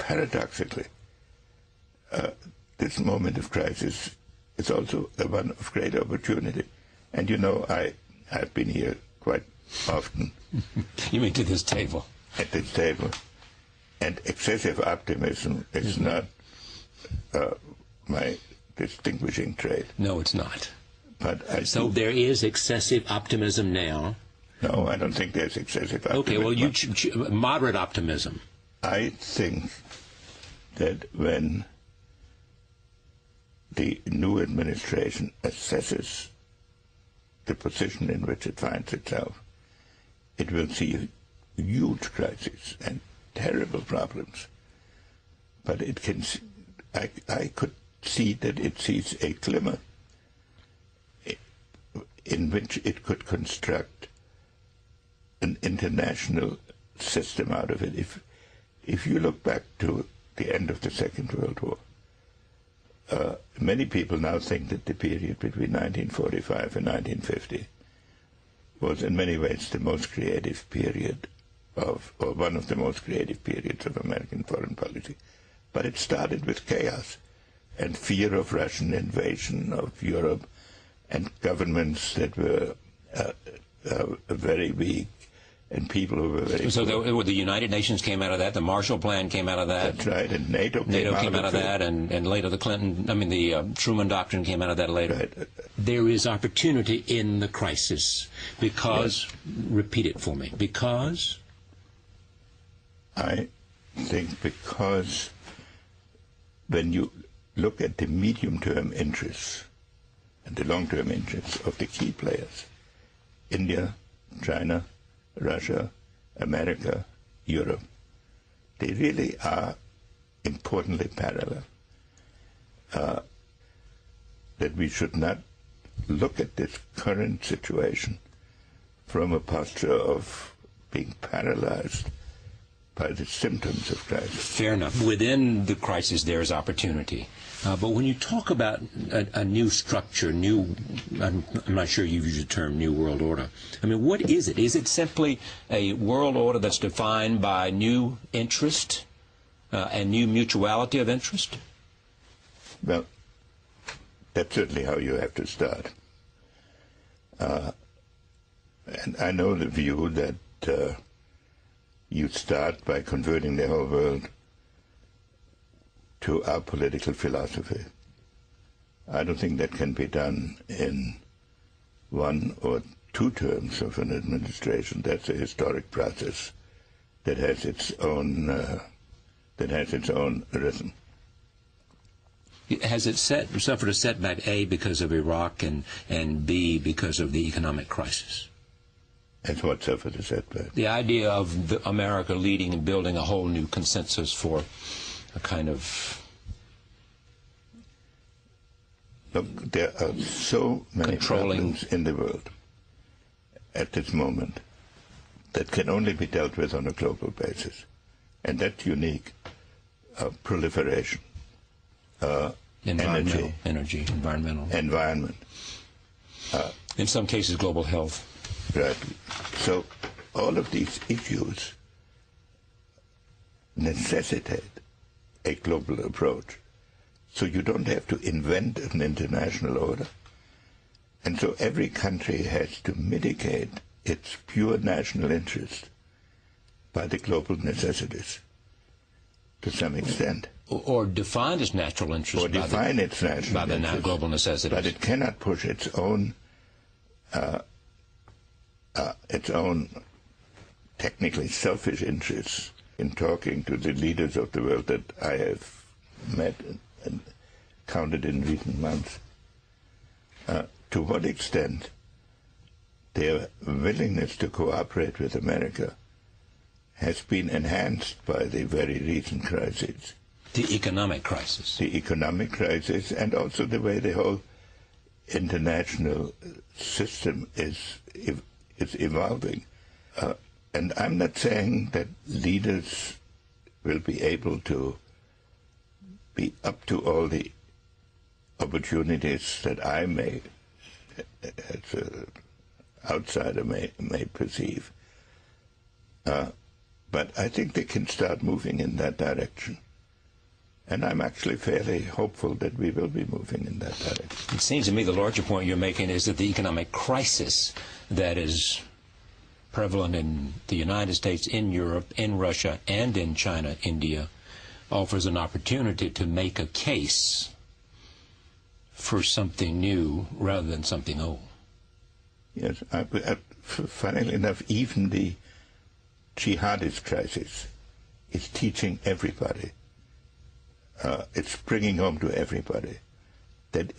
paradoxically, this moment of crisis is also one of great opportunity. And you know, I've been here quite often. You mean to this table? At this table. And excessive optimism is not my distinguishing trait. No, it's not. But so there is excessive optimism now? No, I don't think there's excessive optimism. Okay, well, moderate optimism. I think that when the new administration assesses the position in which it finds itself, it will see huge crises and terrible problems. But it can, I could see that it sees a glimmer in which it could construct an international system out of it. If you look back to the end of the Second World War, many people now think that the period between 1945 and 1950 was in many ways the most creative period of, or one of the most creative periods of American foreign policy. But it started with chaos and fear of Russian invasion of Europe and governments that were very weak and people who were very So the United Nations came out of that, the Marshall Plan came out of that. That's right, and NATO came out of that, and later the Truman Doctrine came out of that later. Right. There is opportunity in the crisis because, yes. Repeat it for me, because? I think because when you look at the medium-term interests and the long-term interests of the key players, India, China, Russia, America, Europe, they really are importantly parallel. That we should not look at this current situation from a posture of being paralyzed by the symptoms of crisis. Fair enough. Within the crisis there is opportunity. But when you talk about a new structure, I'm not sure you've used the term new world order. I mean, what is it? Is it simply a world order that's defined by new interest and new mutuality of interest? Well, that's certainly how you have to start. And I know the view that you start by converting the whole world to our political philosophy. I don't think that can be done in one or two terms of an administration. That's a historic process that has its own rhythm. Has it suffered a setback, A, because of Iraq, and B, because of the economic crisis? That's what suffered a setback. The idea of America leading and building a whole new consensus for a kind of... Look, there are so many problems in the world at this moment that can only be dealt with on a global basis. And that's unique. Proliferation, environment. Environment. In some cases, global health. Right. So all of these issues necessitate a global approach. So you don't have to invent an international order. And so every country has to mitigate its pure national interest by the global necessities to some extent. Or define its natural interest by the global necessities. But it cannot push its own technically selfish interests. In talking to the leaders of the world that I have met and counted in recent months, to what extent their willingness to cooperate with America has been enhanced by the very recent crises. The economic crisis. The economic crisis, and also the way the whole international system is evolving. And I'm not saying that leaders will be able to be up to all the opportunities that I may, as an outsider, may perceive. But I think they can start moving in that direction. And I'm actually fairly hopeful that we will be moving in that direction. It seems to me the larger point you're making is that the economic crisis that is prevalent in the United States, in Europe, in Russia, and in China, India, offers an opportunity to make a case for something new rather than something old. Yes, funnily enough, even the jihadist crisis is teaching everybody, it's bringing home to everybody that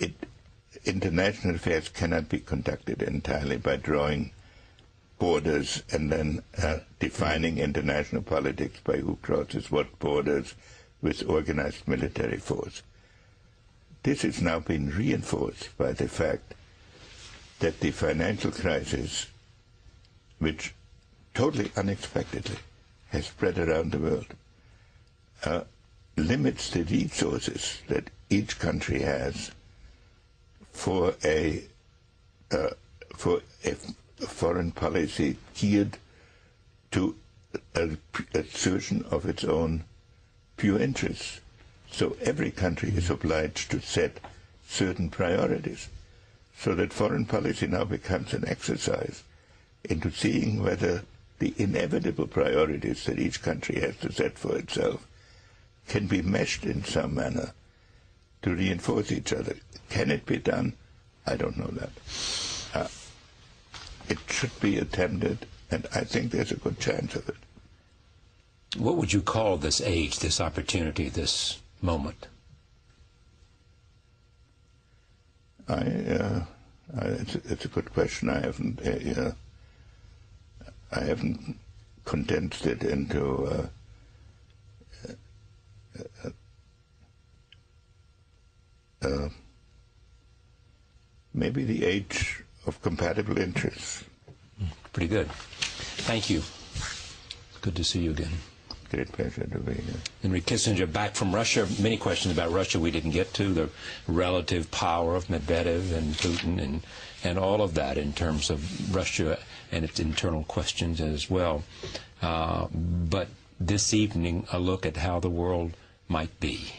international affairs cannot be conducted entirely by drawing borders and then defining international politics by who crosses what borders with organized military force. This has now been reinforced by the fact that the financial crisis, which totally unexpectedly has spread around the world, limits the resources that each country has for a foreign policy geared to assertion of its own pure interests. So every country is obliged to set certain priorities, so that foreign policy now becomes an exercise into seeing whether the inevitable priorities that each country has to set for itself can be meshed in some manner to reinforce each other. Can it be done? I don't know that. It should be attempted, and I think there's a good chance of it. What would you call this age, this opportunity, this moment? It's a good question. I haven't condensed it into maybe the age of compatible interests. Pretty good. Thank you. Good to see you again. Great pleasure to be here. Henry Kissinger, back from Russia. Many questions about Russia we didn't get to, the relative power of Medvedev and Putin and all of that in terms of Russia and its internal questions as well. But this evening, a look at how the world might be.